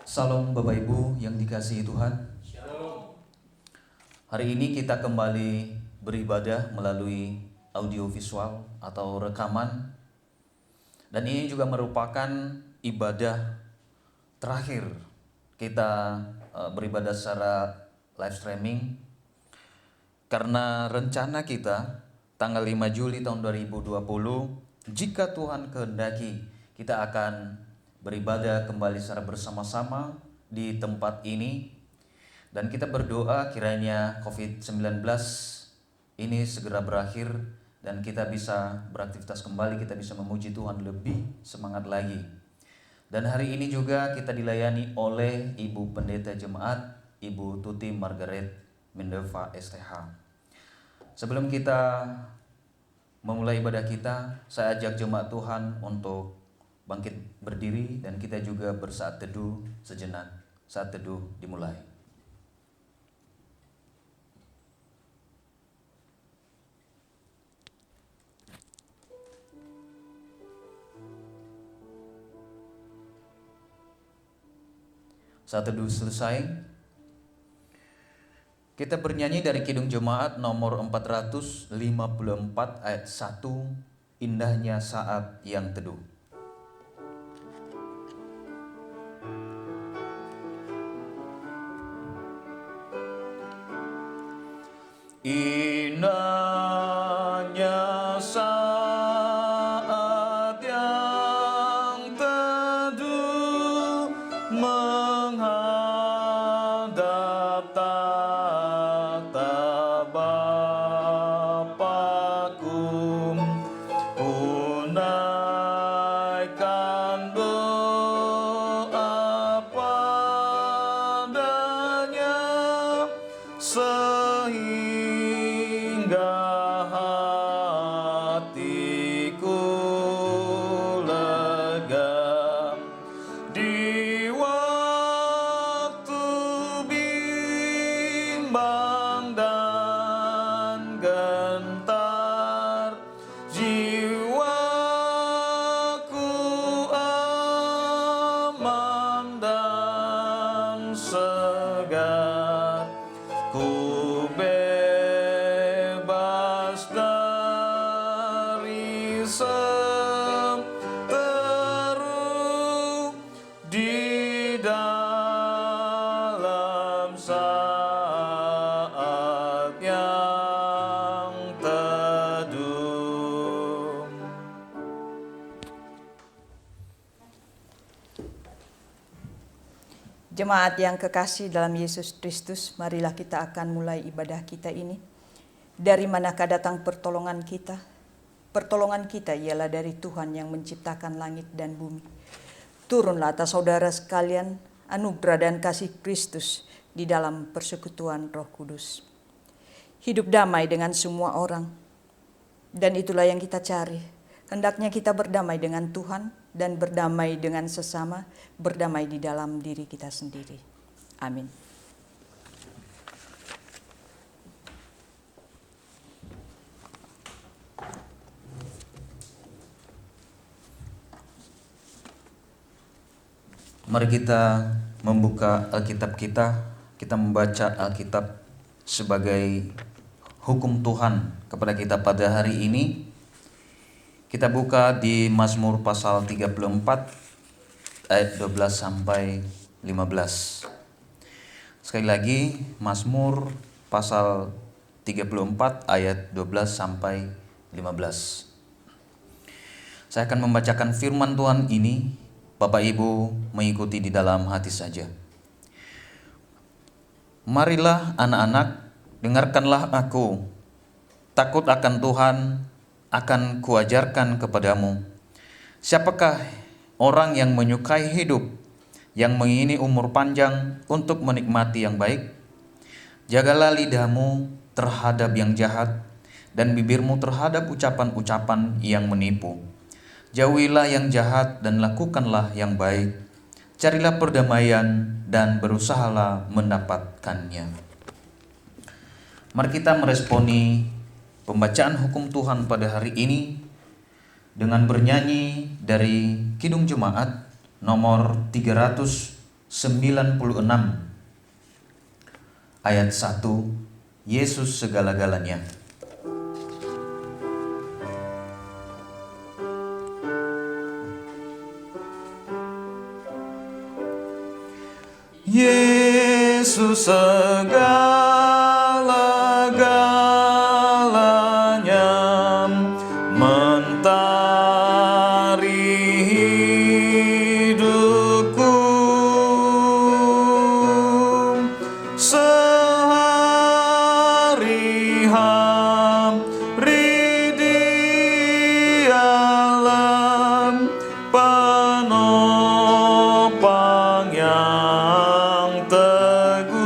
Salam Bapak Ibu yang dikasihi Tuhan. Hari ini kita kembali beribadah melalui audiovisual atau rekaman. Dan ini juga merupakan ibadah terakhir kita beribadah secara live streaming. Karena rencana kita tanggal 5 Juli tahun 2020, jika Tuhan kehendaki, kita akan beribadah kembali secara bersama-sama di tempat ini. Dan kita berdoa kiranya COVID-19 ini segera berakhir dan kita bisa beraktivitas kembali, kita bisa memuji Tuhan lebih semangat lagi. Dan hari ini juga kita dilayani oleh Ibu Pendeta Jemaat, Ibu Tuti Margaret Mendeva STH. Sebelum kita memulai ibadah kita, saya ajak jemaat Tuhan untuk bangkit berdiri dan kita juga bersaat teduh sejenak. Saat teduh dimulai. Saat teduh selesai, kita bernyanyi dari Kidung Jemaat nomor 454 ayat 1, Indahnya Saat yang Teduh. Indahnya saat yang teduh menghadap tahta Bapa-Ku, unaikan doa padanya sehingga hatiku lega di waktu bimbang dan gentar. Jiwaku aman dan segar, ku bebas dari seteru di dalam saat yang teduh. Jemaat yang kekasih dalam Yesus Kristus, marilah kita akan mulai ibadah kita ini. Dari manakah datang pertolongan kita? Pertolongan kita ialah dari Tuhan yang menciptakan langit dan bumi. Turunlah atas saudara sekalian anugerah dan kasih Kristus di dalam persekutuan Roh Kudus. Hidup damai dengan semua orang, dan itulah yang kita cari. Hendaknya kita berdamai dengan Tuhan dan berdamai dengan sesama, berdamai di dalam diri kita sendiri. Amin. Mari kita membuka Alkitab kita membaca Alkitab sebagai hukum Tuhan kepada kita pada hari ini. Kita buka di Mazmur pasal 34 ayat 12 sampai 15. Sekali lagi, Mazmur pasal 34 ayat 12 sampai 15. Saya akan membacakan firman Tuhan ini, Bapak Ibu mengikuti di dalam hati saja. Marilah anak-anak, dengarkanlah aku, takut akan Tuhan akan kuajarkan kepadamu. Siapakah orang yang menyukai hidup, yang mengingini umur panjang untuk menikmati yang baik? Jagalah lidahmu terhadap yang jahat dan bibirmu terhadap ucapan-ucapan yang menipu. Jauhilah yang jahat dan lakukanlah yang baik. Carilah perdamaian dan berusahalah mendapatkannya. Mari kita meresponi pembacaan hukum Tuhan pada hari ini dengan bernyanyi dari Kidung Jemaat nomor 300 96 ayat 1, Yesus segala-galanya. Yesus segala-galanya, mentari hidupku, sehari-hari dialah penopang yang teguh.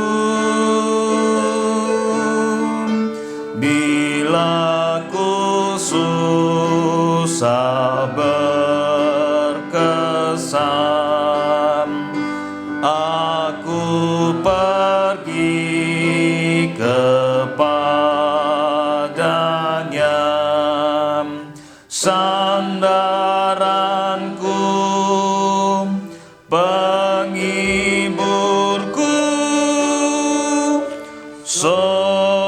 Bila ku susah berkesan, aku pergi kepadanya. Sandaranku, penghiburku, sobatku.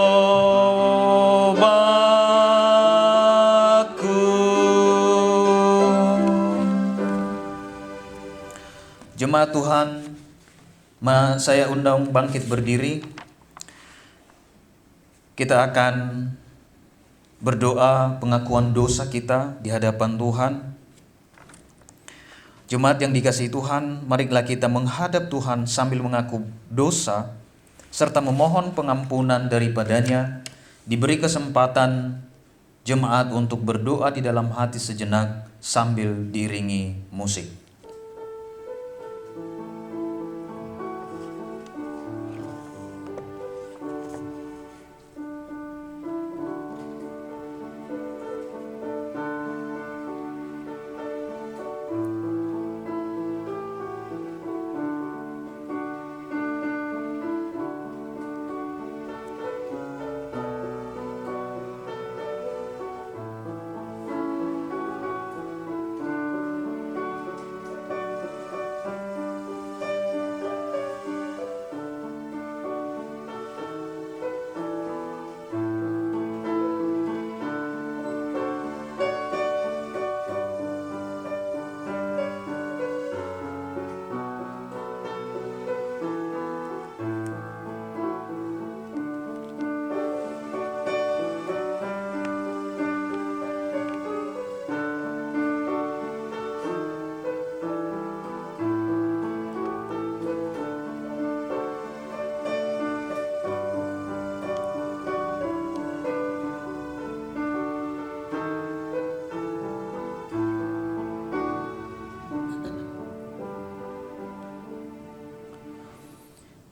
Jemaat Tuhan, saya undang bangkit berdiri. Kita akan berdoa pengakuan dosa kita di hadapan Tuhan. Jemaat yang dikasihi Tuhan, marilah kita menghadap Tuhan sambil mengaku dosa serta memohon pengampunan daripadanya. Diberi kesempatan jemaat untuk berdoa di dalam hati sejenak sambil diiringi musik.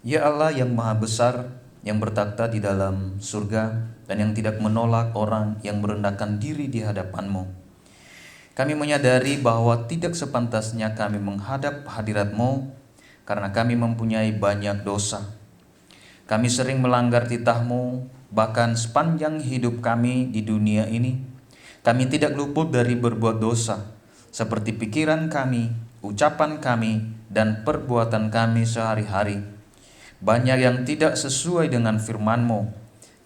Ya Allah yang maha besar, yang bertakhta di dalam surga, dan yang tidak menolak orang yang merendahkan diri di hadapan-Mu. Kami menyadari bahwa tidak sepantasnya kami menghadap hadirat-Mu, karena kami mempunyai banyak dosa. Kami sering melanggar titah-Mu, bahkan sepanjang hidup kami di dunia ini. Kami tidak luput dari berbuat dosa, seperti pikiran kami, ucapan kami, dan perbuatan kami sehari-hari. Banyak yang tidak sesuai dengan firman-Mu.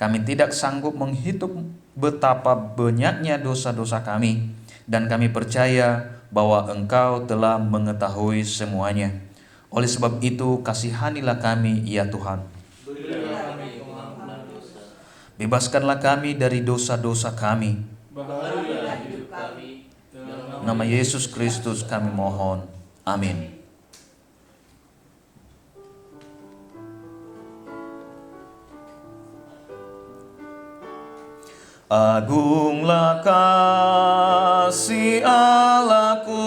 Kami tidak sanggup menghitung betapa banyaknya dosa-dosa kami, dan kami percaya bahwa Engkau telah mengetahui semuanya. Oleh sebab itu, kasihanilah kami, ya Tuhan. Bebaskanlah kami dari dosa-dosa kami. Nama Yesus Kristus kami mohon. Amin. Agunglah kasih Allahku,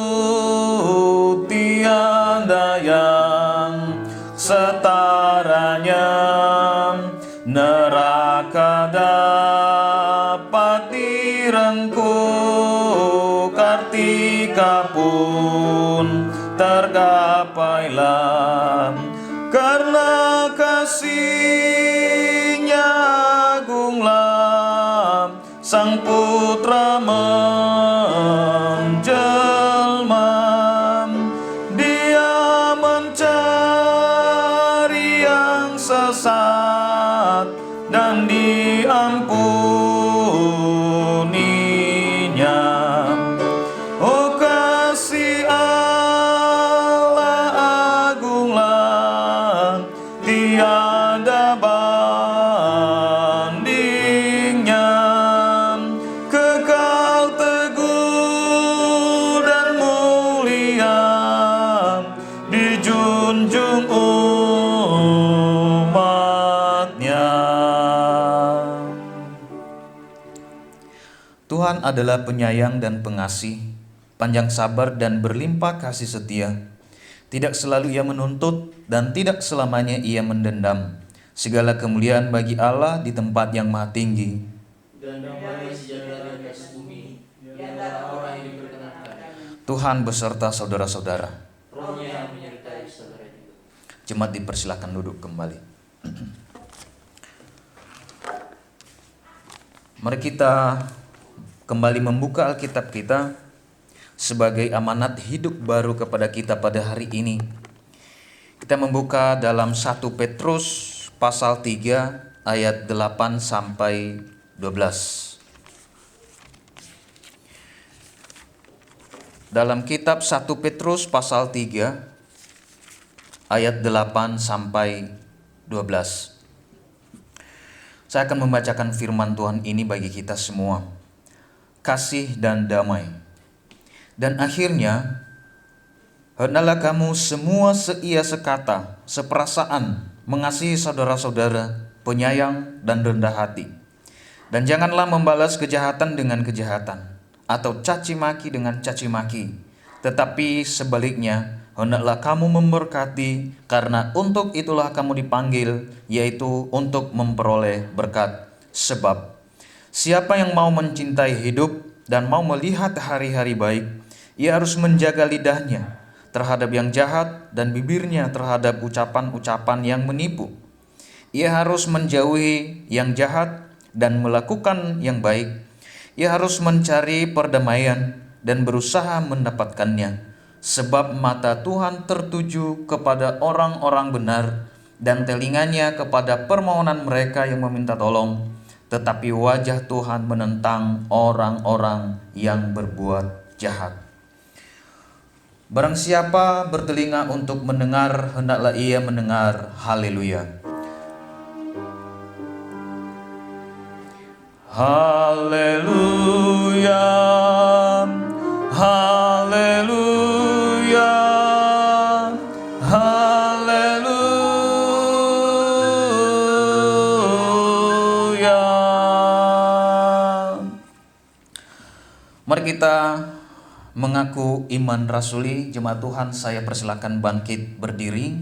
tiada yang setaranya. Neraka dapat direngkuh, kartika pun tergapailah. Karena kasih-Nya agunglah, Sang Putra menjelma. Dia mencari sesat dan diampuninya. Oh kasih Allah agunglah, tiada bandingnya, kekal teguh dan mulia, dijunjung umatnya. Tuhan adalah penyayang dan pengasih, panjang sabar dan berlimpah kasih setia. Tidak selalu Ia menuntut dan tidak selamanya Ia mendendam. Segala kemuliaan bagi Allah di tempat yang maha tinggi. Dan damai sejahtera di atas bumi, di antara orang yang diperkenankan. Tuhan beserta saudara-saudara. Rohnya menyertai saudara juga. Jemaat dipersilakan duduk kembali. Mari kita kembali membuka Alkitab kita sebagai amanat hidup baru kepada kita pada hari ini. Kita membuka dalam 1 Petrus pasal 3 ayat 8 sampai 12. Dalam kitab 1 Petrus pasal 3 ayat 8 sampai 12. Saya akan membacakan firman Tuhan ini bagi kita semua. Kasih dan damai. Dan akhirnya, hendaklah kamu semua seia sekata, seperasaan, mengasihi saudara-saudara, penyayang dan rendah hati. Dan janganlah membalas kejahatan dengan kejahatan, atau caci maki dengan caci maki. Tetapi sebaliknya, hendaklah kamu memberkati, karena untuk itulah kamu dipanggil, yaitu untuk memperoleh berkat. Sebab siapa yang mau mencintai hidup dan mau melihat hari-hari baik, ia harus menjaga lidahnya terhadap yang jahat dan bibirnya terhadap ucapan-ucapan yang menipu. Ia harus menjauhi yang jahat dan melakukan yang baik. Ia harus mencari perdamaian dan berusaha mendapatkannya. Sebab mata Tuhan tertuju kepada orang-orang benar dan telinganya kepada permohonan mereka yang meminta tolong. Tetapi wajah Tuhan menentang orang-orang yang berbuat jahat. Barang siapa bertelinga untuk mendengar, hendaklah ia mendengar. Haleluya. Haleluya. Haleluya. Haleluya. Mari kita mengaku iman rasuli. Jemaat Tuhan, saya persilakan bangkit berdiri.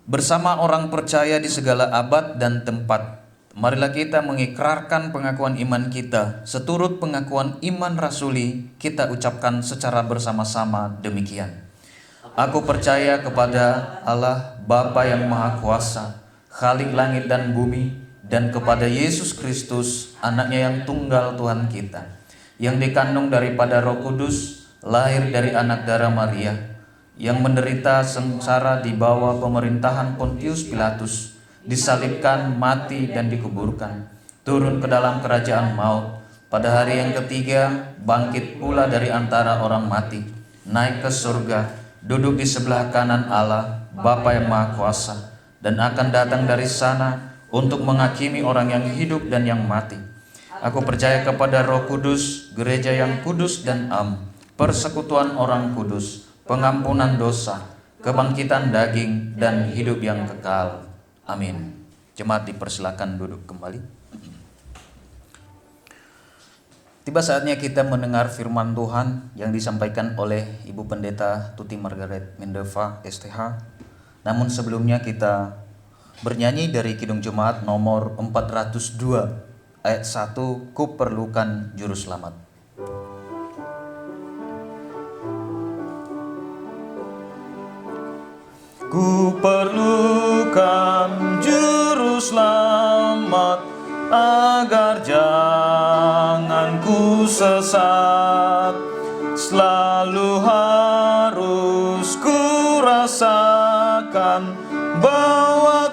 Bersama orang percaya di segala abad dan tempat, marilah kita mengikrarkan pengakuan iman kita. Seturut pengakuan iman rasuli, kita ucapkan secara bersama-sama demikian. Aku percaya kepada Allah Bapa yang Maha Kuasa, Khalik langit dan bumi, dan kepada Yesus Kristus, anaknya yang tunggal Tuhan kita, yang dikandung daripada Roh Kudus, lahir dari anak darah Maria, yang menderita sengsara di bawah pemerintahan Pontius Pilatus, disalibkan, mati dan dikuburkan, turun ke dalam kerajaan maut, pada hari yang ketiga bangkit pula dari antara orang mati, naik ke surga, duduk di sebelah kanan Allah Bapa yang Maha Kuasa, dan akan datang dari sana untuk menghakimi orang yang hidup dan yang mati. Aku percaya kepada Roh Kudus, gereja yang kudus dan am, persekutuan orang kudus, pengampunan dosa, kebangkitan daging, dan hidup yang kekal. Amin. Jemaat dipersilakan duduk kembali. Tiba saatnya kita mendengar firman Tuhan yang disampaikan oleh Ibu Pendeta Tuti Margaret Mendeva STH. Namun sebelumnya kita bernyanyi dari Kidung Jemaat nomor 402 ayat 1, Ku perlukan juru selamat. Ku perlukan juru selamat, agar jangan ku sesat. Selalu harus ku rasakan rasakan bahwa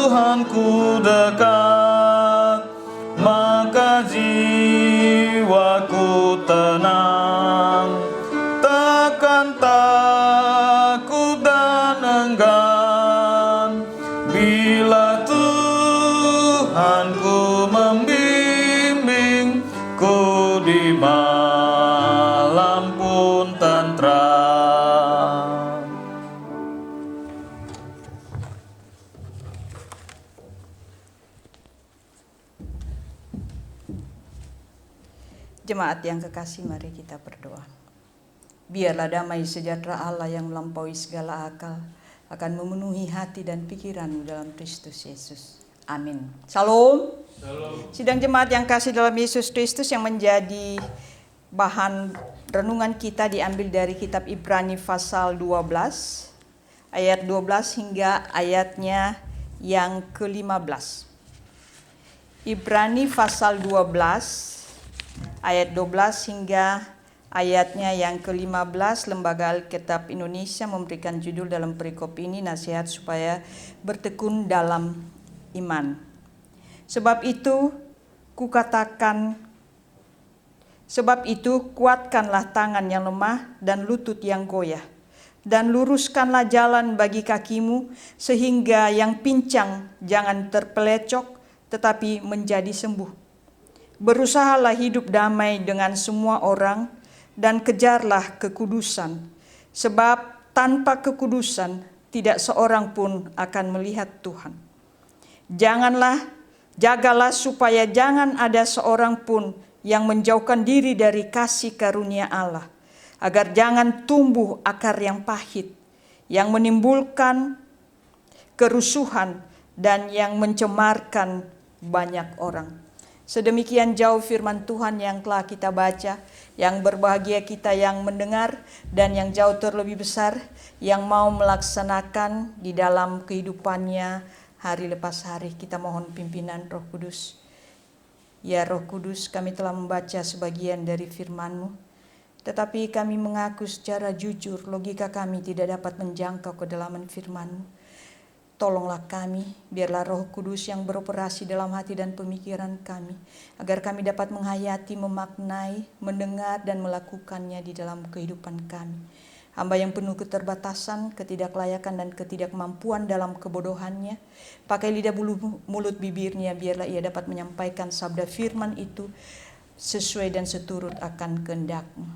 Tuhanku dekat, maka jiwaku tenang, takkan takut dan enggan bila Tuhanku membimbingku di malam pun tentram. Jemaat yang kekasih, mari kita berdoa. Biarlah damai sejahtera Allah yang melampaui segala akal akan memenuhi hati dan pikiranmu dalam Kristus Yesus. Amin. Salam. Sidang jemaat yang kasih dalam Yesus Kristus, yang menjadi bahan renungan kita diambil dari kitab Ibrani pasal 12 ayat 12 hingga ayatnya yang ke-15. Ibrani pasal 12 ayat 12 hingga ayatnya yang ke-15. Lembaga Alkitab Indonesia memberikan judul dalam perikop ini, nasihat supaya bertekun dalam iman. Sebab itu kuatkanlah tangan yang lemah dan lutut yang goyah, dan luruskanlah jalan bagi kakimu, sehingga yang pincang jangan terpelecok tetapi menjadi sembuh. Berusahalah hidup damai dengan semua orang dan kejarlah kekudusan, sebab tanpa kekudusan tidak seorang pun akan melihat Tuhan. Jagalah supaya jangan ada seorang pun yang menjauhkan diri dari kasih karunia Allah, agar jangan tumbuh akar yang pahit, yang menimbulkan kerusuhan dan yang mencemarkan banyak orang. Sedemikian jauh firman Tuhan yang telah kita baca, yang berbahagia kita yang mendengar, dan yang jauh terlebih besar yang mau melaksanakan di dalam kehidupannya hari lepas hari. Kita mohon pimpinan Roh Kudus. Ya Roh Kudus, kami telah membaca sebagian dari firman-Mu, tetapi kami mengaku secara jujur logika kami tidak dapat menjangkau kedalaman firman-Mu. Tolonglah kami, biarlah Roh Kudus yang beroperasi dalam hati dan pemikiran kami, agar kami dapat menghayati, memaknai, mendengar, dan melakukannya di dalam kehidupan kami. Hamba yang penuh keterbatasan, ketidaklayakan, dan ketidakmampuan dalam kebodohannya, pakai lidah mulut bibirnya, biarlah ia dapat menyampaikan sabda firman itu sesuai dan seturut akan kehendak-Mu.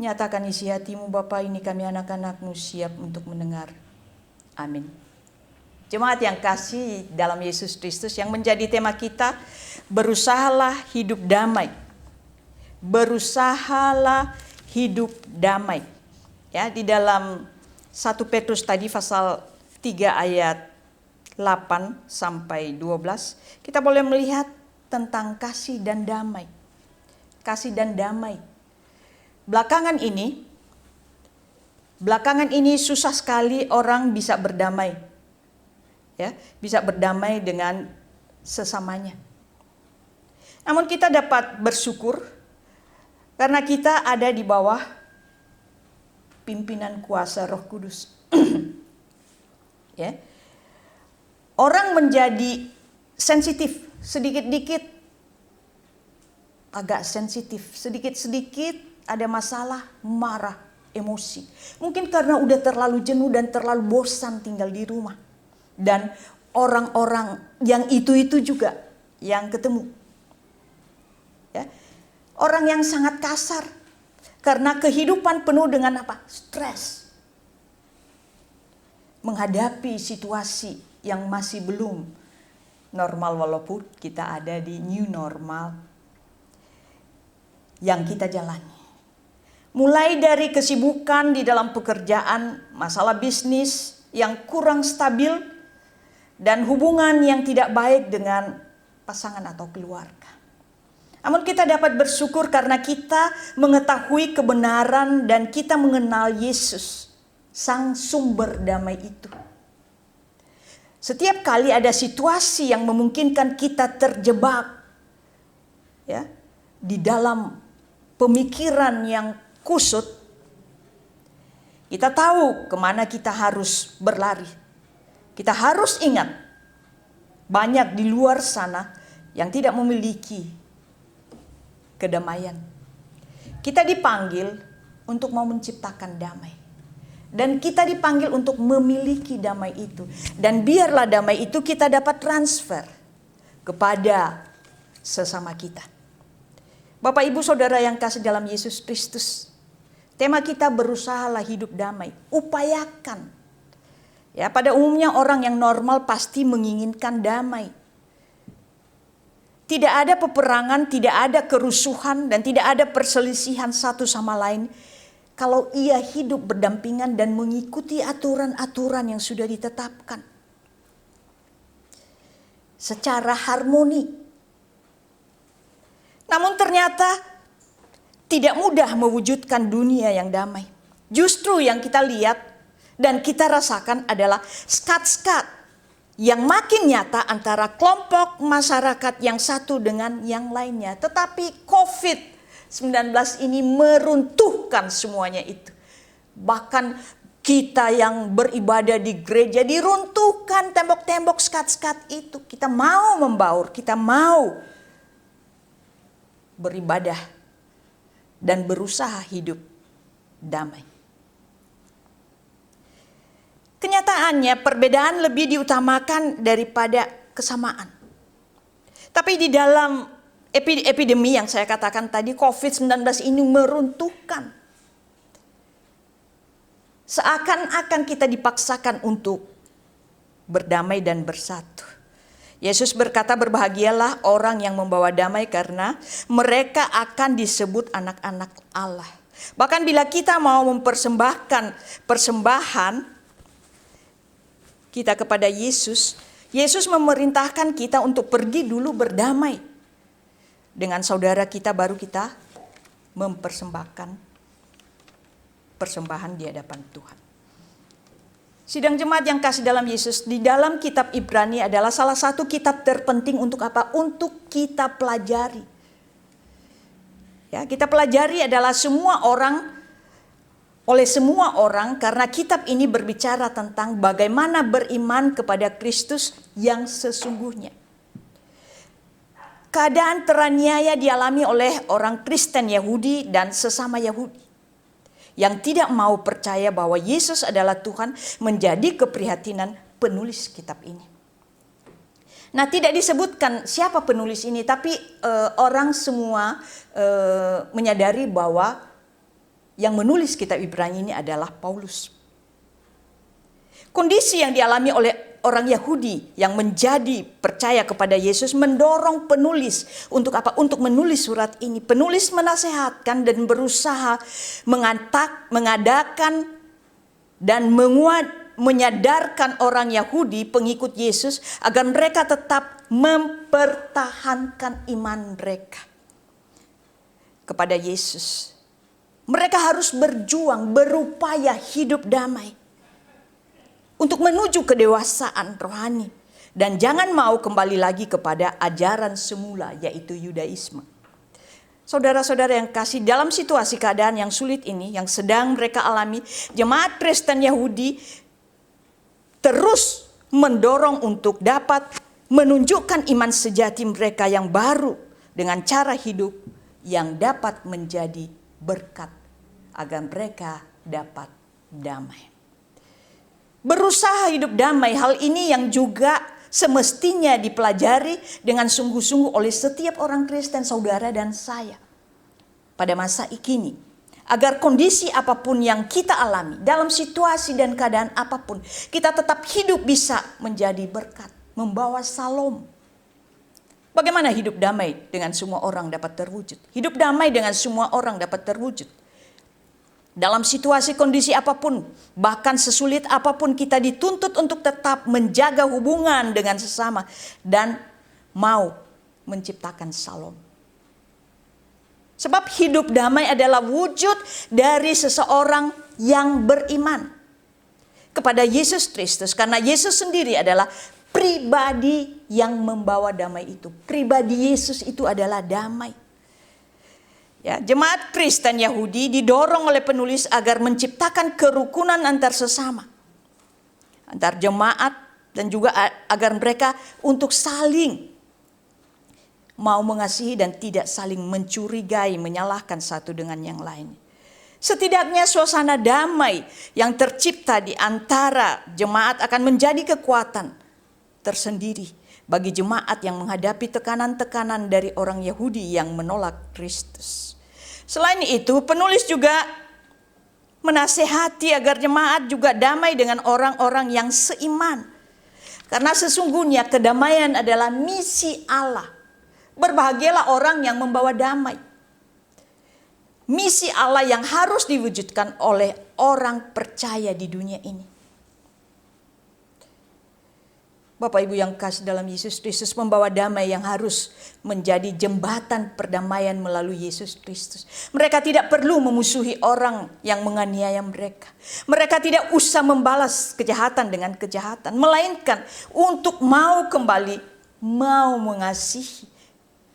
Nyatakan isi hati-Mu Bapa, ini kami anak-anak-Mu siap untuk mendengar. Amin. Jemaat yang kasih dalam Yesus Kristus, yang menjadi tema kita, berusahalah hidup damai. Berusahalah hidup damai. Ya, di dalam 1 Petrus tadi pasal 3 ayat 8 sampai 12, kita boleh melihat tentang kasih dan damai. Kasih dan damai. Belakangan ini susah sekali orang bisa berdamai. Ya, bisa berdamai dengan sesamanya. Namun kita dapat bersyukur karena kita ada di bawah pimpinan kuasa Roh Kudus. Ya. Orang menjadi sensitif, sedikit-dikit agak sensitif, sedikit-sedikit ada masalah, marah, emosi. Mungkin karena udah terlalu jenuh dan terlalu bosan tinggal di rumah. Dan orang-orang yang itu juga yang ketemu. Ya. Orang yang sangat kasar. Karena kehidupan penuh dengan apa? Stres. Menghadapi situasi yang masih belum normal, walaupun kita ada di new normal yang kita jalani. Mulai dari kesibukan di dalam pekerjaan, masalah bisnis yang kurang stabil, dan hubungan yang tidak baik dengan pasangan atau keluarga. Namun kita dapat bersyukur karena kita mengetahui kebenaran dan kita mengenal Yesus, sang sumber damai itu. Setiap kali ada situasi yang memungkinkan kita terjebak, ya, di dalam pemikiran yang kusut, Kita tahu kemana kita harus berlari. Kita harus ingat, banyak di luar sana yang tidak memiliki kedamaian. Kita dipanggil untuk mau menciptakan damai. Dan kita dipanggil untuk memiliki damai itu. Dan biarlah damai itu kita dapat transfer kepada sesama kita. Bapak, Ibu, Saudara yang kasih dalam Yesus Kristus, tema kita berusahalah hidup damai. Upayakan. Ya, pada umumnya orang yang normal pasti menginginkan damai. Tidak ada peperangan, tidak ada kerusuhan, dan tidak ada perselisihan satu sama lain kalau ia hidup berdampingan dan mengikuti aturan-aturan yang sudah ditetapkan secara harmoni. Namun ternyata tidak mudah mewujudkan dunia yang damai. Justru yang kita lihat dan kita rasakan adalah skat-skat yang makin nyata antara kelompok masyarakat yang satu dengan yang lainnya. Tetapi COVID-19 ini meruntuhkan semuanya itu. Bahkan kita yang beribadah di gereja diruntuhkan tembok-tembok skat-skat itu. Kita mau membaur, kita mau beribadah dan berusaha hidup damai. Kenyataannya perbedaan lebih diutamakan daripada kesamaan. Tapi di dalam epidemi yang saya katakan tadi, COVID-19 ini meruntuhkan. Seakan-akan kita dipaksakan untuk berdamai dan bersatu. Yesus berkata, berbahagialah orang yang membawa damai karena mereka akan disebut anak-anak Allah. Bahkan bila kita mau mempersembahkan persembahan kita kepada Yesus, Yesus memerintahkan kita untuk pergi dulu berdamai dengan saudara kita, baru kita mempersembahkan persembahan di hadapan Tuhan. Sidang jemaat yang kasih dalam Yesus, di dalam kitab Ibrani adalah salah satu kitab terpenting untuk apa? Untuk kita pelajari. Ya, kita pelajari adalah oleh semua orang karena kitab ini berbicara tentang bagaimana beriman kepada Kristus yang sesungguhnya. Keadaan teraniaya dialami oleh orang Kristen Yahudi dan sesama Yahudi yang tidak mau percaya bahwa Yesus adalah Tuhan, menjadi keprihatinan penulis kitab ini. Nah, tidak disebutkan siapa penulis ini, tapi orang semua menyadari bahwa yang menulis kitab Ibrani ini adalah Paulus. Kondisi yang dialami oleh orang Yahudi yang menjadi percaya kepada Yesus mendorong penulis untuk apa? Untuk menulis surat ini. Penulis menasehatkan dan berusaha mengadakan dan menyadarkan orang Yahudi pengikut Yesus agar mereka tetap mempertahankan iman mereka kepada Yesus. Mereka harus berjuang, berupaya hidup damai untuk menuju kedewasaan rohani. Dan jangan mau kembali lagi kepada ajaran semula, yaitu Yudaisme. Saudara-saudara yang kasih, dalam situasi keadaan yang sulit ini, yang sedang mereka alami, jemaat Kristen Yahudi terus mendorong untuk dapat menunjukkan iman sejati mereka yang baru dengan cara hidup yang dapat menjadi berkat agar mereka dapat damai. Berusaha hidup damai, hal ini yang juga semestinya dipelajari dengan sungguh-sungguh oleh setiap orang Kristen, saudara dan saya pada masa kini. Agar kondisi apapun yang kita alami, dalam situasi dan keadaan apapun, kita tetap hidup bisa menjadi berkat, membawa salom. Bagaimana hidup damai dengan semua orang dapat terwujud? Hidup damai dengan semua orang dapat terwujud. Dalam situasi kondisi apapun, bahkan sesulit apapun, kita dituntut untuk tetap menjaga hubungan dengan sesama dan mau menciptakan salom. Sebab hidup damai adalah wujud dari seseorang yang beriman kepada Yesus Kristus. Karena Yesus sendiri adalah pribadi yang membawa damai itu. Pribadi Yesus itu adalah damai. Ya, jemaat Kristen Yahudi didorong oleh penulis agar menciptakan kerukunan antar sesama, antar jemaat, dan juga agar mereka untuk saling mau mengasihi dan tidak saling mencurigai, menyalahkan satu dengan yang lain. Setidaknya suasana damai yang tercipta di antara jemaat akan menjadi kekuatan tersendiri bagi jemaat yang menghadapi tekanan-tekanan dari orang Yahudi yang menolak Kristus. Selain itu, penulis juga menasehati agar jemaat juga damai dengan orang-orang yang seiman. Karena sesungguhnya kedamaian adalah misi Allah. Berbahagialah orang yang membawa damai. Misi Allah yang harus diwujudkan oleh orang percaya di dunia ini. Bapak Ibu yang kasih dalam Yesus Kristus, membawa damai yang harus menjadi jembatan perdamaian melalui Yesus Kristus. Mereka tidak perlu memusuhi orang yang menganiaya mereka. Mereka tidak usah membalas kejahatan dengan kejahatan, melainkan untuk mau kembali, mau mengasihi,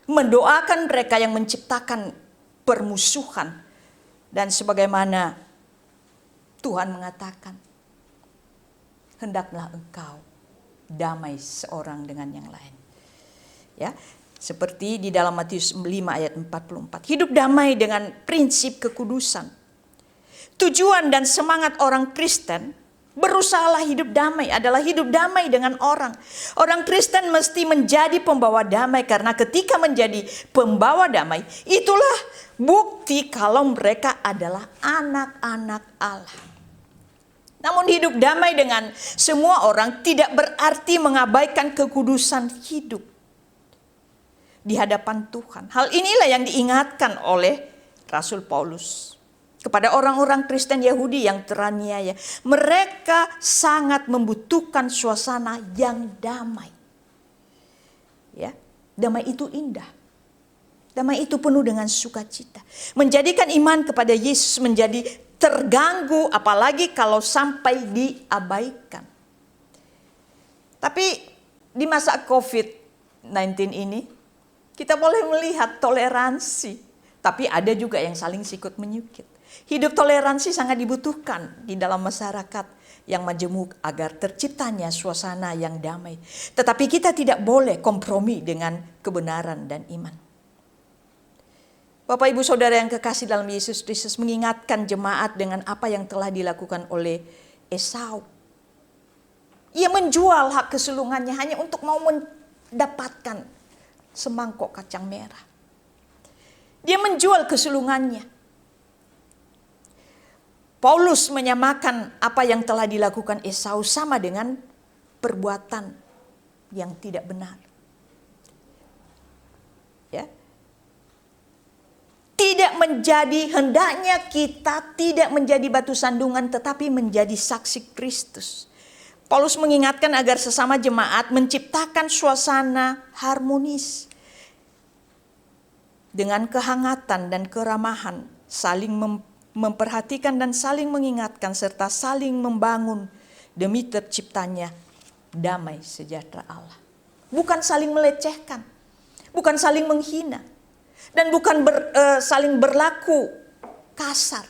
mendoakan mereka yang menciptakan permusuhan. Dan sebagaimana Tuhan mengatakan, hendaklah engkau damai seorang dengan yang lain. Ya, seperti di dalam Matius 5 ayat 44. Hidup damai dengan prinsip kekudusan. Tujuan dan semangat orang Kristen berusahalah hidup damai adalah hidup damai dengan orang. Orang Kristen mesti menjadi pembawa damai, karena ketika menjadi pembawa damai, itulah bukti kalau mereka adalah anak-anak Allah. Namun hidup damai dengan semua orang tidak berarti mengabaikan kekudusan hidup di hadapan Tuhan. Hal inilah yang diingatkan oleh Rasul Paulus kepada orang-orang Kristen Yahudi yang teraniaya. Mereka sangat membutuhkan suasana yang damai. Ya, damai itu indah. Damai itu penuh dengan sukacita. Menjadikan iman kepada Yesus menjadi terganggu, apalagi kalau sampai diabaikan. Tapi di masa COVID-19 ini, kita boleh melihat toleransi. Tapi ada juga yang saling sikut menyukit. Hidup toleransi sangat dibutuhkan di dalam masyarakat yang majemuk agar terciptanya suasana yang damai. Tetapi kita tidak boleh kompromi dengan kebenaran dan iman. Bapak Ibu Saudara yang kekasih dalam Yesus Kristus, mengingatkan jemaat dengan apa yang telah dilakukan oleh Esau. Ia menjual hak kesulungannya hanya untuk mau mendapatkan semangkok kacang merah. Dia menjual kesulungannya. Paulus menyamakan apa yang telah dilakukan Esau sama dengan perbuatan yang tidak benar. Ya. Tidak menjadi, hendaknya kita tidak menjadi batu sandungan tetapi menjadi saksi Kristus. Paulus mengingatkan agar sesama jemaat menciptakan suasana harmonis dengan kehangatan dan keramahan, saling memperhatikan dan saling mengingatkan serta saling membangun demi terciptanya damai sejahtera Allah. Bukan saling melecehkan, bukan saling menghina. Dan bukan saling berlaku kasar.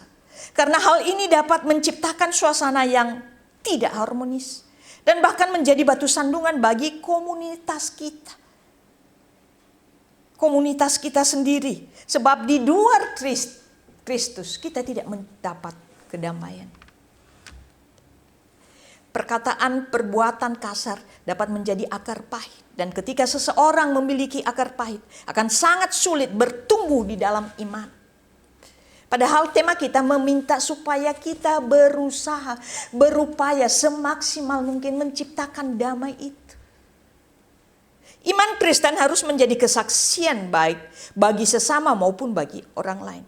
Karena hal ini dapat menciptakan suasana yang tidak harmonis. Dan bahkan menjadi batu sandungan bagi komunitas kita. Komunitas kita sendiri. Sebab di luar Kristus kita tidak mendapat kedamaian. Perkataan, perbuatan kasar dapat menjadi akar pahit. Dan ketika seseorang memiliki akar pahit, akan sangat sulit bertumbuh di dalam iman. Padahal tema kita meminta supaya kita berusaha, berupaya semaksimal mungkin menciptakan damai itu. Iman Kristen harus menjadi kesaksian baik bagi sesama maupun bagi orang lain.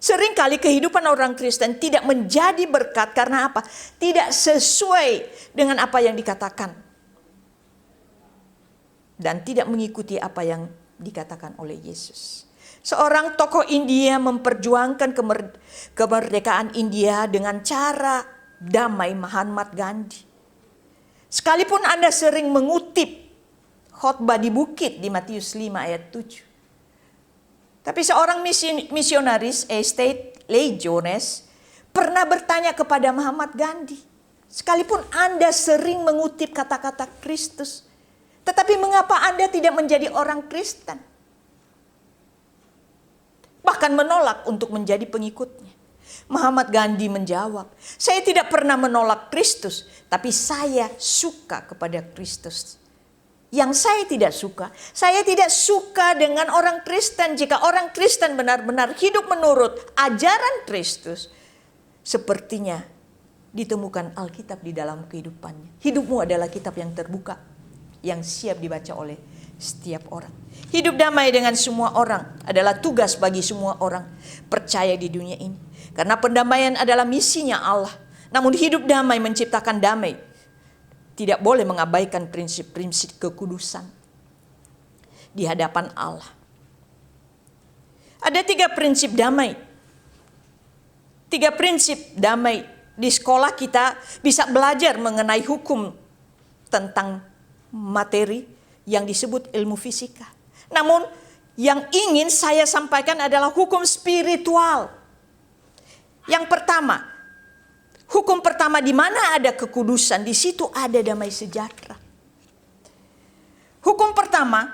Seringkali kehidupan orang Kristen tidak menjadi berkat karena apa? Tidak sesuai dengan apa yang dikatakan. Dan tidak mengikuti apa yang dikatakan oleh Yesus. Seorang tokoh India memperjuangkan kemerdekaan India dengan cara damai, Mahatma Gandhi. Sekalipun Anda sering mengutip khotbah di bukit di Matius 5 ayat 7. Tapi seorang misionaris, Estate Lejones, pernah bertanya kepada Mahatma Gandhi, sekalipun Anda sering mengutip kata-kata Kristus, tetapi mengapa Anda tidak menjadi orang Kristen? Bahkan menolak untuk menjadi pengikutnya. Mahatma Gandhi menjawab, saya tidak pernah menolak Kristus, tapi saya suka kepada Kristus. Yang saya tidak suka dengan orang Kristen. Jika orang Kristen benar-benar hidup menurut ajaran Kristus, sepertinya ditemukan Alkitab di dalam kehidupannya. Hidupmu adalah kitab yang terbuka, yang siap dibaca oleh setiap orang. Hidup damai dengan semua orang adalah tugas bagi semua orang percaya di dunia ini. Karena pendamaian adalah misinya Allah. Namun hidup damai menciptakan damai. Tidak boleh mengabaikan prinsip-prinsip kekudusan di hadapan Allah. Ada 3 prinsip damai. 3 prinsip damai. Di sekolah kita bisa belajar mengenai hukum tentang materi yang disebut ilmu fisika. Namun yang ingin saya sampaikan adalah hukum spiritual. Yang pertama, hukum pertama, di mana ada kekudusan, di situ ada damai sejahtera. Hukum pertama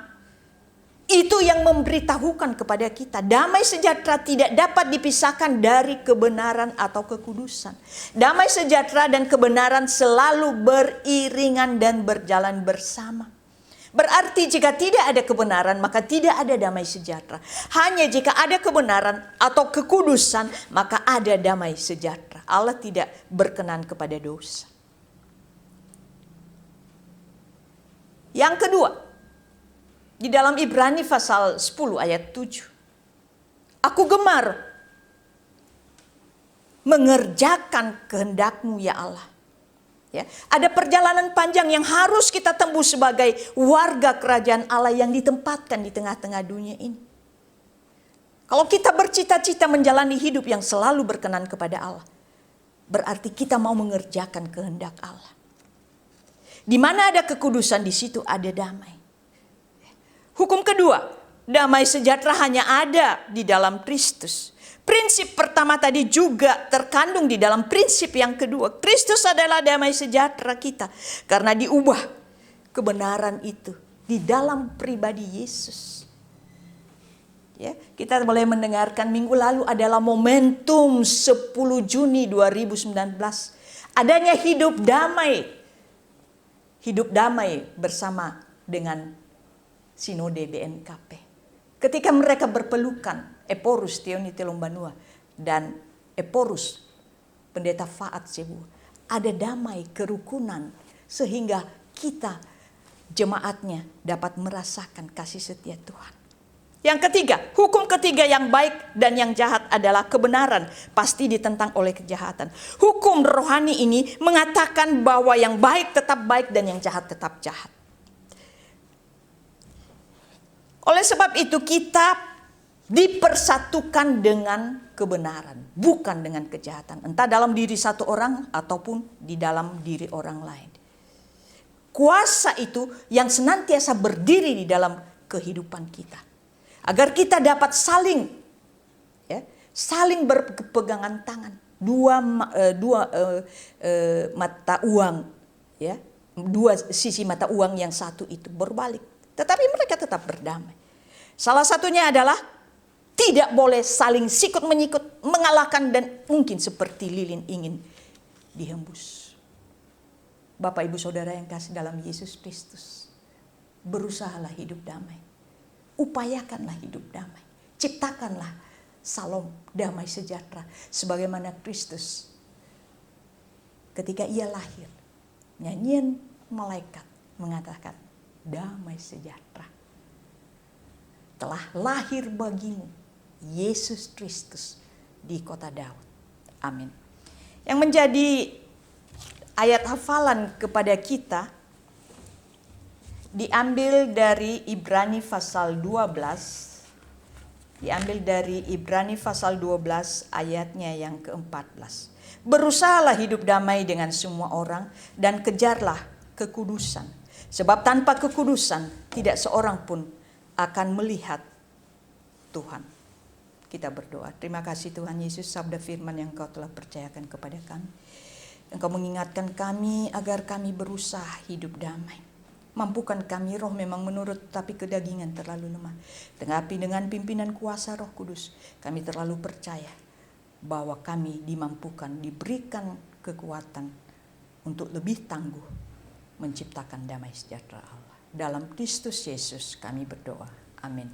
itu yang memberitahukan kepada kita damai sejahtera tidak dapat dipisahkan dari kebenaran atau kekudusan. Damai sejahtera dan kebenaran selalu beriringan dan berjalan bersama. Berarti jika tidak ada kebenaran, maka tidak ada damai sejahtera. Hanya jika ada kebenaran atau kekudusan, maka ada damai sejahtera. Allah tidak berkenan kepada dosa. Yang kedua, di dalam Ibrani pasal 10 ayat 7. Aku gemar mengerjakan kehendak-Mu ya Allah. Ya, ada perjalanan panjang yang harus kita tembus sebagai warga kerajaan Allah yang ditempatkan di tengah-tengah dunia ini. Kalau kita bercita-cita menjalani hidup yang selalu berkenan kepada Allah, berarti kita mau mengerjakan kehendak Allah. Di mana ada kekudusan, di situ ada damai. Hukum kedua, damai sejahtera hanya ada di dalam Kristus. Prinsip pertama tadi juga terkandung di dalam prinsip yang kedua. Kristus adalah damai sejahtera kita karena diubah kebenaran itu di dalam pribadi Yesus. Ya, kita boleh mendengarkan minggu lalu adalah momentum 10 Juni 2019. Adanya hidup damai. Hidup damai bersama dengan Sinode BNKP. Ketika mereka berpelukan, Eporus Theonite Lombanua dan Eporus Pendeta Faat Cebu, ada damai kerukunan sehingga kita jemaatnya dapat merasakan kasih setia Tuhan. Yang ketiga, hukum ketiga yang baik dan yang jahat adalah kebenaran pasti ditentang oleh kejahatan. Hukum rohani ini mengatakan bahwa yang baik tetap baik dan yang jahat tetap jahat. Oleh sebab itu kita dipersatukan dengan kebenaran, bukan dengan kejahatan. Entah dalam diri satu orang ataupun di dalam diri orang lain. Kuasa itu yang senantiasa berdiri di dalam kehidupan kita. Agar kita dapat saling berpegangan tangan. Dua mata uang, ya, dua sisi mata uang yang satu itu berbalik. Tetapi mereka tetap berdamai. Salah satunya adalah tidak boleh saling sikut menyikut, mengalahkan dan mungkin seperti lilin ingin dihembus. Bapak Ibu Saudara yang kasih dalam Yesus Kristus, berusahalah hidup damai. Upayakanlah hidup damai. Ciptakanlah salom damai sejahtera sebagaimana Kristus ketika ia lahir. Nyanyian malaikat mengatakan damai sejahtera telah lahir bagimu Yesus Kristus di kota Daud. Amin. Yang menjadi ayat hafalan kepada kita diambil dari Ibrani pasal 12. Diambil dari Ibrani pasal 12 ayatnya yang ke-14. Berusahalah hidup damai dengan semua orang dan kejarlah kekudusan. Sebab tanpa kekudusan tidak seorang pun akan melihat Tuhan. kita berdoa. Terima kasih Tuhan Yesus, sabda firman yang Kau telah percayakan kepada kami. Engkau mengingatkan kami agar kami berusaha hidup damai. Mampukan kami, roh memang menurut, tapi kedagingan terlalu lemah. Tetapi dengan pimpinan kuasa Roh Kudus, kami terlalu percaya bahwa kami dimampukan, diberikan kekuatan untuk lebih tangguh menciptakan damai sejahtera Allah. Dalam Kristus Yesus kami berdoa. Amin.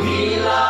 Gila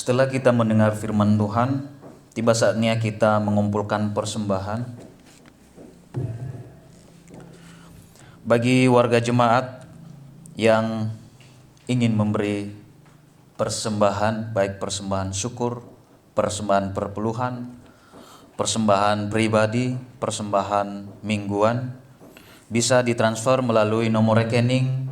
Setelah kita mendengar firman Tuhan, tiba saatnya kita mengumpulkan persembahan. Bagi warga jemaat yang ingin memberi persembahan, baik persembahan syukur, persembahan perpuluhan, persembahan pribadi, persembahan mingguan, bisa ditransfer melalui nomor rekening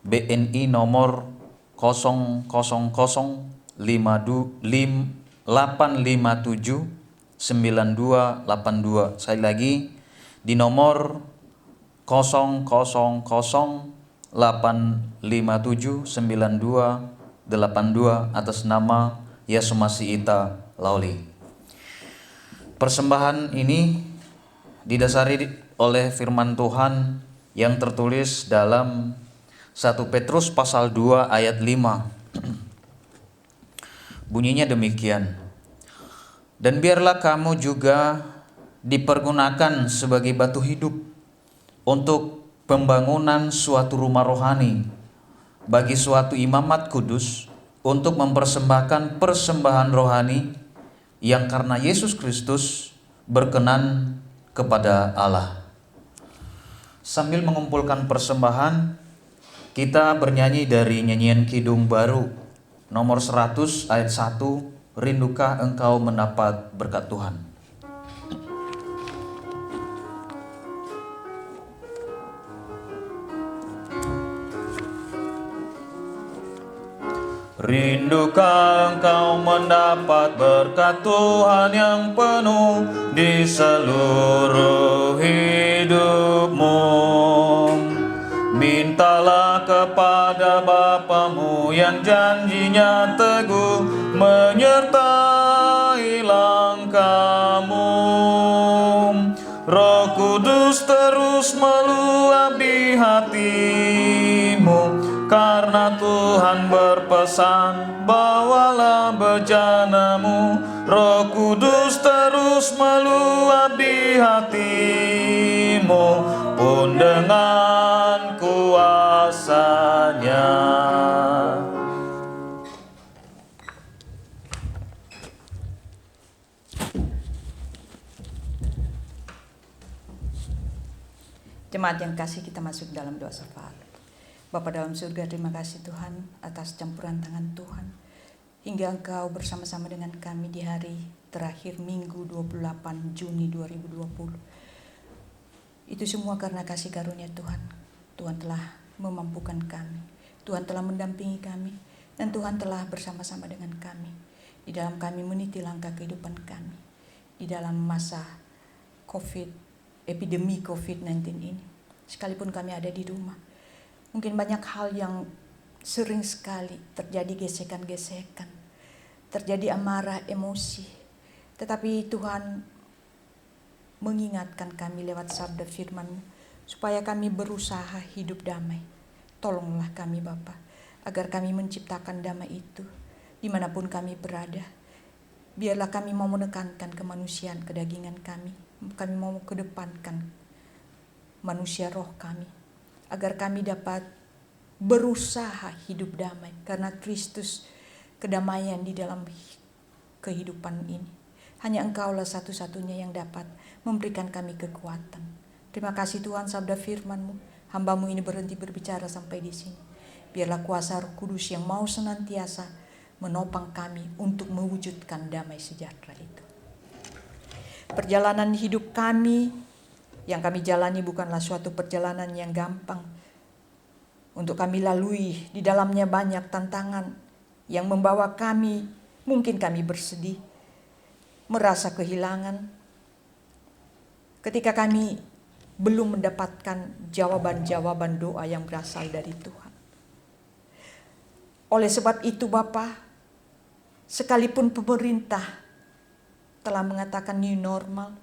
BNI nomor 00008579282. Sekali lagi di nomor 00008579282 atas nama Yasumasi Ita Lauli. Persembahan ini didasari oleh firman Tuhan yang tertulis dalam 1 Petrus pasal 2 ayat 5. Bunyinya demikian. Dan biarlah kamu juga dipergunakan sebagai batu hidup untuk pembangunan suatu rumah rohani bagi suatu imamat kudus, untuk mempersembahkan persembahan rohani yang karena Yesus Kristus berkenan kepada Allah. Sambil mengumpulkan persembahan, kita bernyanyi dari nyanyian Kidung Baru nomor 100 ayat 1, Rindukah engkau mendapat berkat Tuhan? Rindukah engkau mendapat berkat Tuhan yang penuh di seluruh hidupmu? Mintalah kepada Bapamu yang janjinya teguh menyertai langkahmu. Roh Kudus terus meluap di hatimu, karena Tuhan berpesan, bawalah bejanamu. Roh Kudus terus meluap di hatimu, pun dengan kuasanya. Jemaat yang kasih, kita masuk dalam doa syafaat. Bapa dalam surga, terima kasih Tuhan atas campuran tangan Tuhan, hingga Engkau bersama-sama dengan kami di hari terakhir Minggu 28 Juni 2020. Itu semua karena kasih karunia Tuhan. Tuhan telah memampukan kami, Tuhan telah mendampingi kami, dan Tuhan telah bersama-sama dengan kami di dalam kami meniti langkah kehidupan kami di dalam masa epidemi COVID-19 ini. Sekalipun kami ada di rumah, mungkin banyak hal yang sering sekali terjadi, gesekan-gesekan, terjadi amarah, emosi. Tetapi Tuhan mengingatkan kami lewat sabda firman-Mu, supaya kami berusaha hidup damai. Tolonglah kami Bapa, agar kami menciptakan damai itu dimanapun kami berada. Biarlah kami mau menekankan kemanusiaan, kedagingan kami mau kedepankan manusia roh kami, agar kami dapat berusaha hidup damai, karena Kristus kedamaian di dalam kehidupan ini. Hanya Engkaulah satu-satunya yang dapat memberikan kami kekuatan. Terima kasih Tuhan, sabda firman-Mu, hamba-Mu ini berhenti berbicara sampai di sini. Biarlah kuasa Roh Kudus yang mau senantiasa menopang kami untuk mewujudkan damai sejahtera itu. Perjalanan hidup kami yang kami jalani bukanlah suatu perjalanan yang gampang untuk kami lalui. Di dalamnya banyak tantangan yang membawa kami, mungkin kami bersedih, merasa kehilangan ketika kami belum mendapatkan jawaban-jawaban doa yang berasal dari Tuhan. Oleh sebab itu Bapa, sekalipun pemerintah telah mengatakan new normal,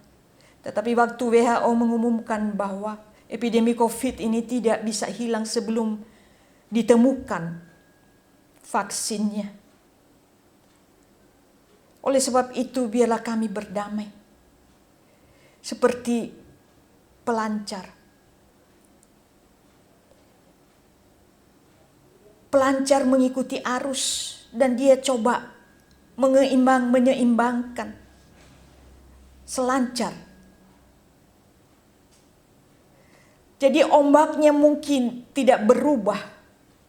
tetapi waktu WHO mengumumkan bahwa epidemi COVID ini tidak bisa hilang sebelum ditemukan vaksinnya. Oleh sebab itu biarlah kami berdamai seperti pelancar. Pelancar mengikuti arus dan dia coba menyeimbangkan, selancar. Jadi ombaknya mungkin tidak berubah,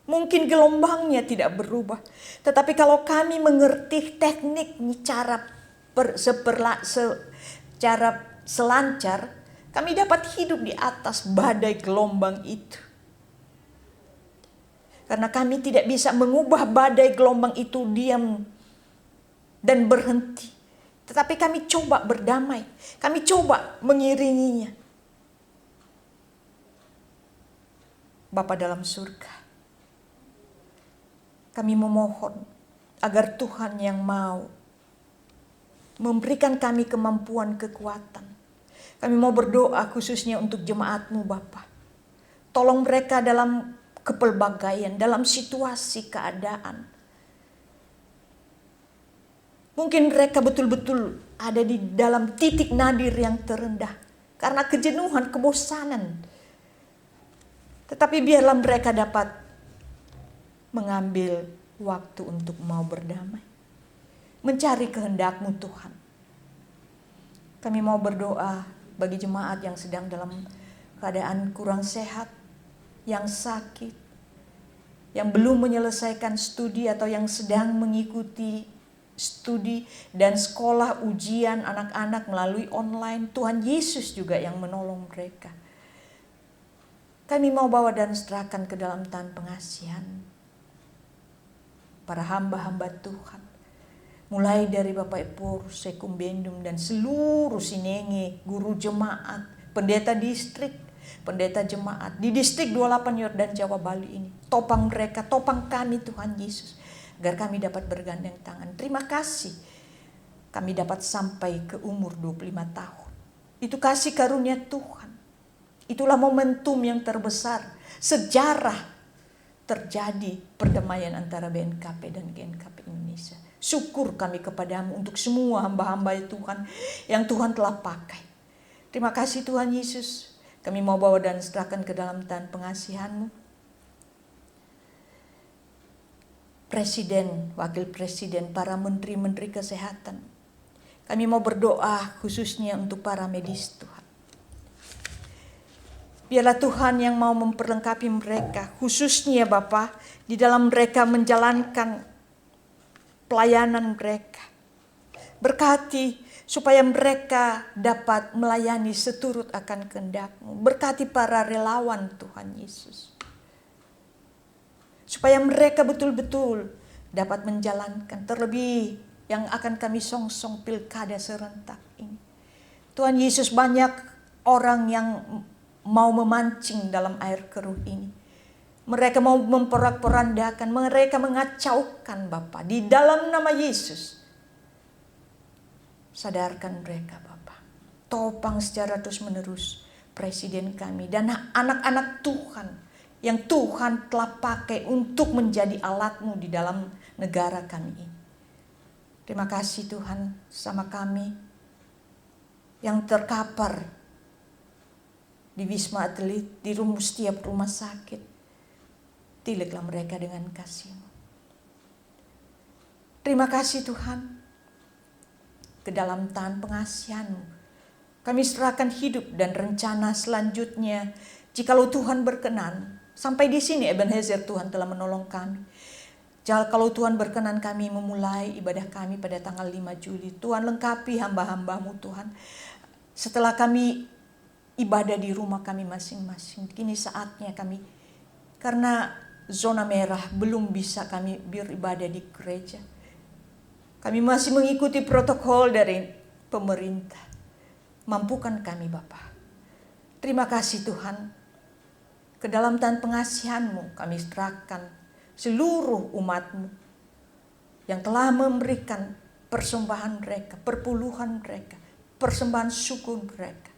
mungkin gelombangnya tidak berubah. Tetapi kalau kami mengerti teknik cara selancar, kami dapat hidup di atas badai gelombang itu. Karena kami tidak bisa mengubah badai gelombang itu diam dan berhenti. Tetapi kami coba berdamai, kami coba mengiringinya. Bapa dalam surga, kami memohon agar Tuhan yang mau memberikan kami kemampuan, kekuatan. Kami mau berdoa khususnya untuk jemaat-Mu Bapa. Tolong mereka dalam kepelbagaian, dalam situasi keadaan. Mungkin mereka betul-betul ada di dalam titik nadir yang terendah karena kejenuhan, kebosanan. Tetapi biarlah mereka dapat mengambil waktu untuk mau berdamai. Mencari kehendak-Mu Tuhan. Kami mau berdoa bagi jemaat yang sedang dalam keadaan kurang sehat, yang sakit, yang belum menyelesaikan studi atau yang sedang mengikuti studi dan sekolah ujian anak-anak melalui online. Tuhan Yesus juga yang menolong mereka. Kami mau bawa dan serahkan ke dalam tangan pengasihan para hamba-hamba Tuhan. Mulai dari Bapak Epor, Sekumbendum dan seluruh sinenge, guru jemaat, pendeta distrik, pendeta jemaat di distrik 28 Yordan Jawa Bali ini. Topang mereka, topang kami Tuhan Yesus. Agar kami dapat bergandeng tangan. Terima kasih kami dapat sampai ke umur 25 tahun. Itu kasih karunia Tuhan. Itulah momentum yang terbesar. Sejarah terjadi perdamaian antara BNKP dan GNKP Indonesia. Syukur kami kepadamu untuk semua hamba-hamba Tuhan yang Tuhan telah pakai. Terima kasih Tuhan Yesus. Kami mau bawa dan serahkan ke dalam tangan pengasihan-Mu. Presiden, wakil presiden, para menteri-menteri kesehatan. Kami mau berdoa khususnya untuk para medis Tuhan. Biarlah Tuhan yang mau memperlengkapi mereka, khususnya Bapa, di dalam mereka menjalankan pelayanan mereka. Berkati supaya mereka dapat melayani seturut akan kehendak-Mu. Berkati para relawan Tuhan Yesus. Supaya mereka betul-betul dapat menjalankan, terlebih yang akan kami songsong pilkada serentak ini. Tuhan Yesus, banyak orang yang mau memancing dalam air keruh ini. Mereka mau memporak-porandakan, mereka mengacaukan Bapa. Di dalam nama Yesus, sadarkan mereka Bapa. Topang secara terus-menerus presiden kami dan anak-anak Tuhan yang Tuhan telah pakai untuk menjadi alat-Mu di dalam negara kami ini. Terima kasih Tuhan sama kami yang terkapar di Wisma Atlet, di setiap rumah sakit. Tileklah mereka dengan kasih-Mu. Terima kasih Tuhan. Ke dalam tangan pengasihan-Mu kami serahkan hidup dan rencana selanjutnya. Jikalau Tuhan berkenan, sampai di sini Ebenezer Tuhan telah menolong kami. Kalau Tuhan berkenan kami memulai ibadah kami pada tanggal 5 Juli. Tuhan lengkapi hamba-hamba-Mu Tuhan. Setelah kami ibadah di rumah kami masing-masing, kini saatnya kami, karena zona merah belum bisa kami beribadah di gereja. Kami masih mengikuti protokol dari pemerintah. Mampukan kami Bapa. Terima kasih Tuhan. Ke dalam tangan pengasihan-Mu kami serahkan seluruh umat-Mu yang telah memberikan persembahan mereka, perpuluhan mereka, persembahan syukur mereka,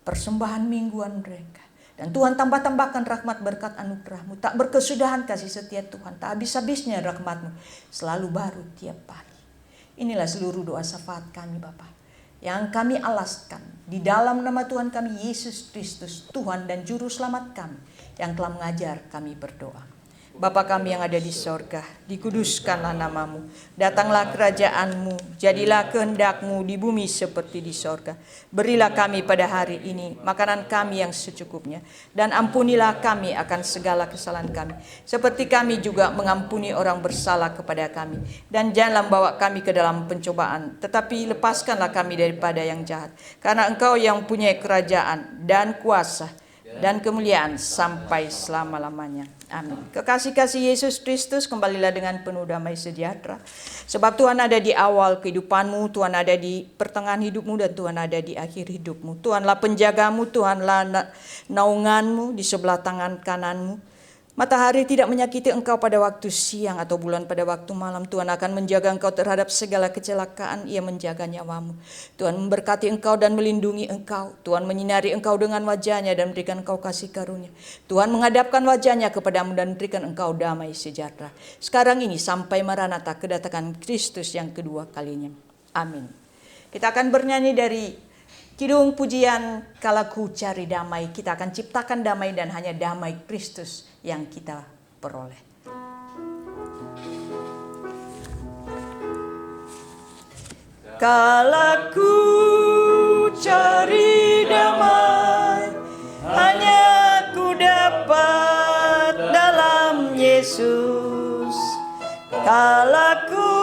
persembahan mingguan mereka. Dan Tuhan tambah-tambahkan rahmat berkat anugerah-Mu. Tak berkesudahan kasih setia Tuhan. Tak habis-habisnya rahmat-Mu. Selalu baru tiap hari. Inilah seluruh doa syafaat kami Bapa, yang kami alaskan di dalam nama Tuhan kami Yesus Kristus, Tuhan dan Juru Selamat kami, yang telah mengajar kami berdoa. Bapa kami yang ada di sorga, dikuduskanlah namamu. Datanglah kerajaanmu, jadilah kehendakmu di bumi seperti di sorga. Berilah kami pada hari ini makanan kami yang secukupnya. Dan ampunilah kami akan segala kesalahan kami, seperti kami juga mengampuni orang bersalah kepada kami. Dan janganlah membawa kami ke dalam pencobaan, tetapi lepaskanlah kami daripada yang jahat. Karena Engkau yang punya kerajaan dan kuasa dan kemuliaan sampai selama-lamanya. Amin. Kekasih-kasih Yesus Kristus, kembalilah dengan penuh damai sejahtera. Sebab Tuhan ada di awal kehidupanmu, Tuhan ada di pertengahan hidupmu, dan Tuhan ada di akhir hidupmu. Tuhanlah penjagamu, Tuhanlah naunganmu di sebelah tangan kananmu. Matahari tidak menyakiti engkau pada waktu siang atau bulan pada waktu malam. Tuhan akan menjaga engkau terhadap segala kecelakaan. Ia menjaga nyawamu. Tuhan memberkati engkau dan melindungi engkau. Tuhan menyinari engkau dengan wajahnya dan memberikan engkau kasih karunia. Tuhan menghadapkan wajahnya kepadamu dan memberikan engkau damai sejahtera. Sekarang ini sampai Maranatha, kedatangan Kristus yang kedua kalinya. Amin. Kita akan bernyanyi dari Kidung pujian Kala Ku Cari Damai. Kita akan ciptakan damai dan hanya damai Kristus yang kita peroleh. Kala ku cari damai, hanya ku dapat dalam Yesus. Kala ku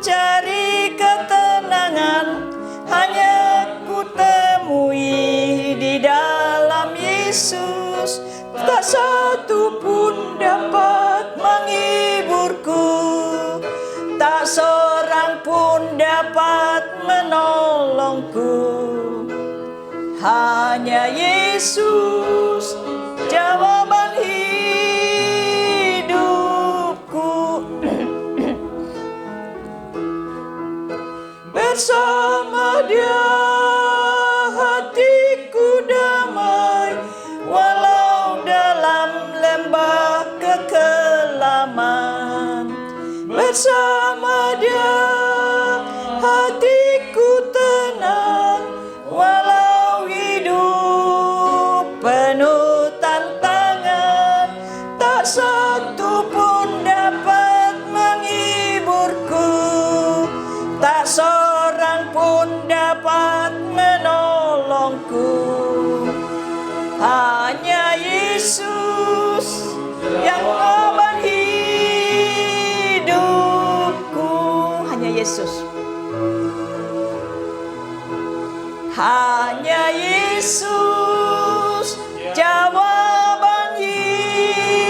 cari ketenangan, hanya ku temui di dalam Yesus. Tak satu pun dapat menghiburku, tak seorang pun dapat menolongku. Hanya Yesus jawaban hidupku. Bersama Dia hatiku damai, walau dalam lembah kekelaman. Bersama Dia hatiku tenang, walau hidup penuh tantangan. Tak satu pun dapat menghiburku, tak seorang pun dapat menolongku. Hanya Yesus yang obat hidupku. Hanya Yesus. Hanya Yesus jawaban hidupku.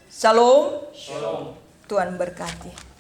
Shalom. Shalom. Tuhan berkati.